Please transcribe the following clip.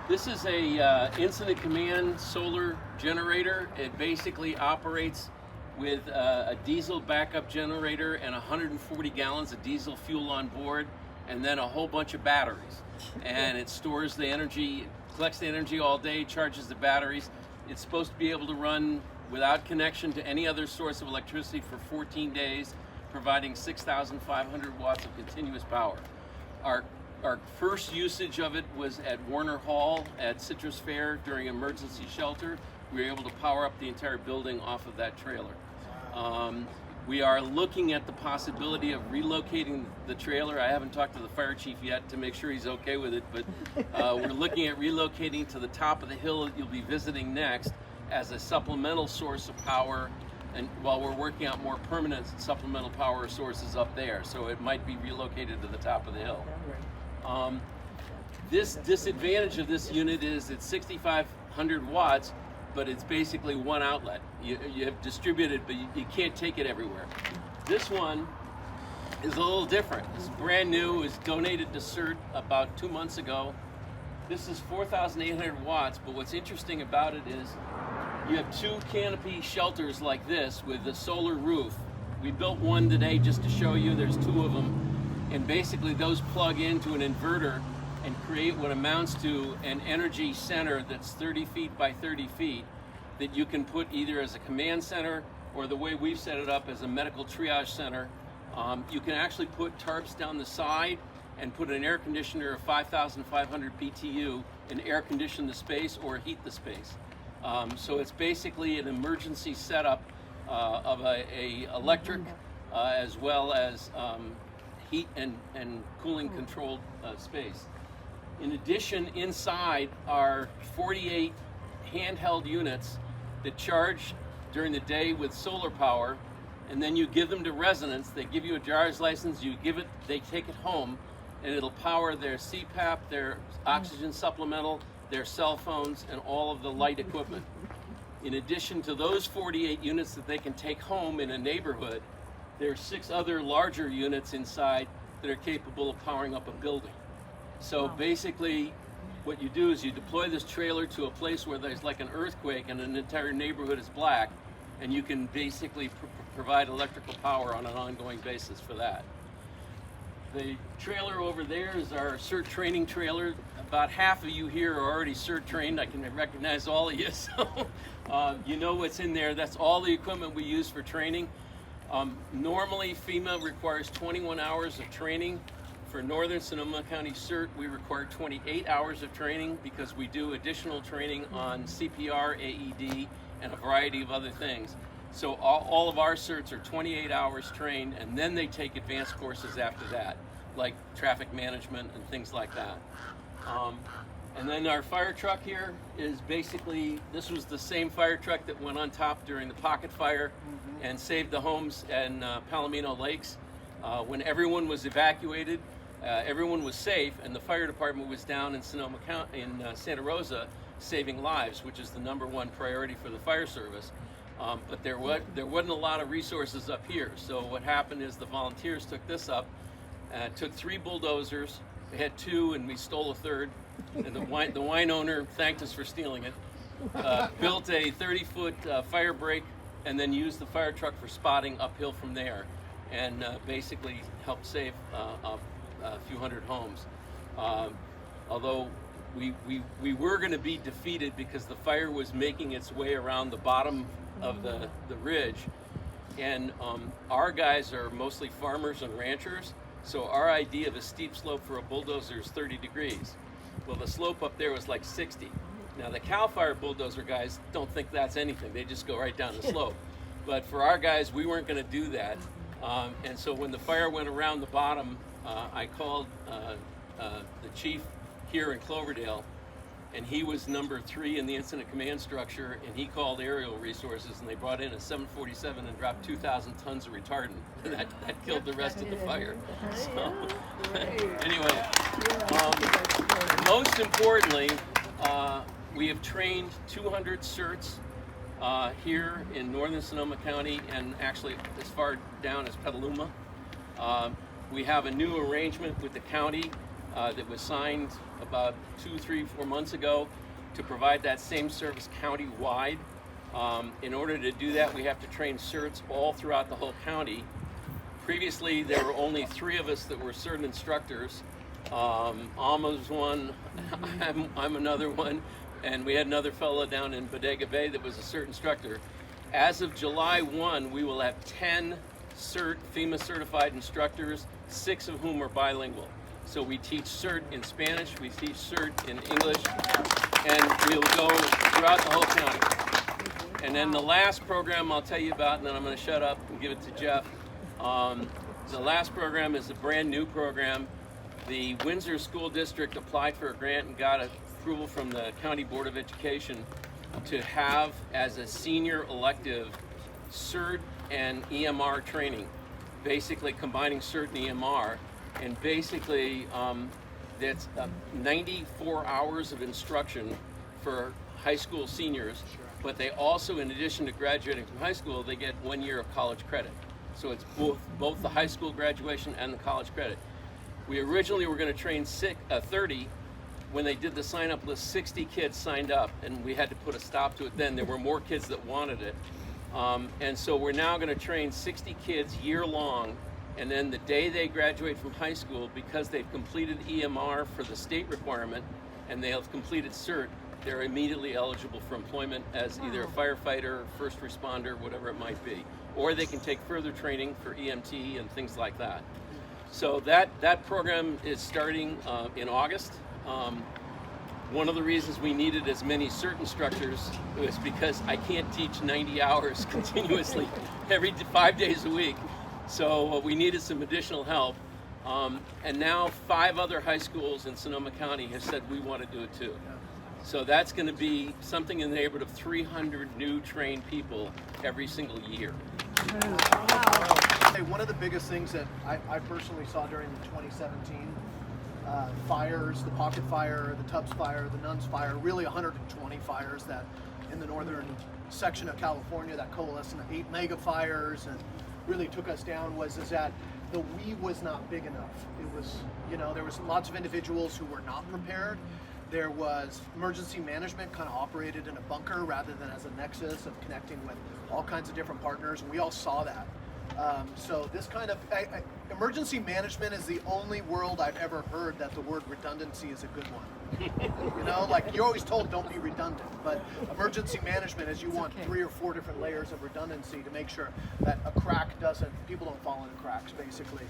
This is a incident command solar generator. It basically operates with a diesel backup generator and 140 gallons of diesel fuel on board, and then a whole bunch of batteries. And it stores the energy, collects the energy all day, charges the batteries. It's supposed to be able to run without connection to any other source of electricity for 14 days, providing 6,500 watts of continuous power. Our first usage of it was at Warner Hall at Citrus Fair during emergency shelter. We were able to power up the entire building off of that trailer. We are looking at the possibility of relocating the trailer. I haven't talked to the fire chief yet to make sure he's okay with it, but we're looking at relocating to the top of the hill that you'll be visiting next as a supplemental source of power, and while we're working out more permanent supplemental power sources up there. So it might be relocated to the top of the hill. This disadvantage of this unit is it's 6,500 watts, but it's basically one outlet. You have distributed, but you can't take it everywhere. This one is a little different. It's brand new. It was donated to CERT about 2 months ago. This is 4,800 watts, but what's interesting about it is you have two canopy shelters like this with a solar roof. We built one today just to show you. There's two of them. And basically those plug into an inverter and create what amounts to an energy center that's 30 feet by 30 feet that you can put either as a command center or the way we've set it up as a medical triage center. You can actually put tarps down the side and put an air conditioner of 5,500 BTU and air condition the space or heat the space. So it's basically an emergency setup of a electric as well as heat and cooling controlled space. In addition, inside are 48 handheld units that charge during the day with solar power, and then you give them to residents. They give you a driver's license, they take it home, and it'll power their CPAP, their oxygen supplemental, their cell phones, and all of the light equipment. In addition to those 48 units that they can take home in a neighborhood, there are 6 other larger units inside that are capable of powering up a building. So basically, what you do is you deploy this trailer to a place where there's like an earthquake and an entire neighborhood is black, and you can basically provide electrical power on an ongoing basis for that. The trailer over there is our CERT training trailer. About half of you here are already CERT trained. I can recognize all of you, so you know what's in there. That's all the equipment we use for training. Normally, FEMA requires 21 hours of training. For Northern Sonoma County CERT, we require 28 hours of training because we do additional training on CPR, AED, and a variety of other things. So all of our CERTs are 28 hours trained, and then they take advanced courses after that, like traffic management and things like that. And then our fire truck here is basically, this was the same fire truck that went on top during the pocket fire and saved the homes in Palomino Lakes. When everyone was evacuated, everyone was safe, and the fire department was down in Sonoma County, in Santa Rosa, saving lives, which is the #1 priority for the fire service. But there wasn't a lot of resources up here. So what happened is the volunteers took this up, took 3 bulldozers. We had 2, and we stole a third. And the wine owner thanked us for stealing it. Built a 30-foot fire break, and then used the fire truck for spotting uphill from there, and basically helped save a few hundred homes. Although we were going to be defeated because the fire was making its way around the bottom of the ridge, and our guys are mostly farmers and ranchers, so our idea of a steep slope for a bulldozer is 30 degrees. Well, the slope up there was like 60. Now the CAL FIRE bulldozer guys don't think that's anything. They just go right down the slope. But for our guys, we weren't going to do that. And so when the fire went around the bottom, I called the chief here in Cloverdale, and he was number 3 in the incident command structure, and he called aerial resources, and they brought in a 747 and dropped 2,000 tons of retardant. That killed the rest of the fire. So, anyway, most importantly, we have trained 200 CERTs here in Northern Sonoma County, and actually as far down as Petaluma. We have a new arrangement with the county that was signed about 2, 3, 4 months ago to provide that same service county-wide. In order to do that, we have to train CERTs all throughout the whole county. Previously, there were only 3 of us that were CERT instructors. Alma's one, I'm another one, and we had another fellow down in Bodega Bay that was a CERT instructor. As of July 1, we will have 10 CERT, FEMA certified instructors, 6 of whom are bilingual. So we teach CERT in Spanish, we teach CERT in English, and we'll go throughout the whole county. And then the last program I'll tell you about, and then I'm going to shut up and give it to Jeff. The last program is a brand new program. The Windsor School District applied for a grant and got approval from the County Board of Education to have as a senior elective CERT and EMR training, basically combining CERT and EMR. And basically, that's 94 hours of instruction for high school seniors, but they also, in addition to graduating from high school, they get 1 year of college credit. So it's both the high school graduation and the college credit. We originally were going to train 30. When they did the sign-up list, 60 kids signed up, and we had to put a stop to it then. There were more kids that wanted it. And so we're now going to train 60 kids year-long, and then the day they graduate from high school, because they've completed EMR for the state requirement, and they have completed CERT, they're immediately eligible for employment as either a firefighter, first responder, whatever it might be. Or they can take further training for EMT and things like that. So that program is starting in August. One of the reasons we needed as many CERT instructors was because I can't teach 90 hours continuously every 5 days a week. So we needed some additional help. And now 5 other high schools in Sonoma County have said we want to do it too. So that's going to be something in the neighborhood of 300 new trained people every single year. Hey, one of the biggest things that I personally saw during the 2017 fires, the Pocket Fire, the Tubbs Fire, the Nuns Fire, really 120 fires that in the northern section of California that coalesced into 8 mega fires and really took us down, was that the we was not big enough. It was, there was lots of individuals who were not prepared. There was emergency management kind of operated in a bunker rather than as a nexus of connecting with all kinds of different partners, and we all saw that. So this kind of emergency management is the only world I've ever heard that the word redundancy is a good one. Like you're always told don't be redundant, but emergency management is you want 3 or 4 different layers of redundancy to make sure that people don't fall into cracks, basically.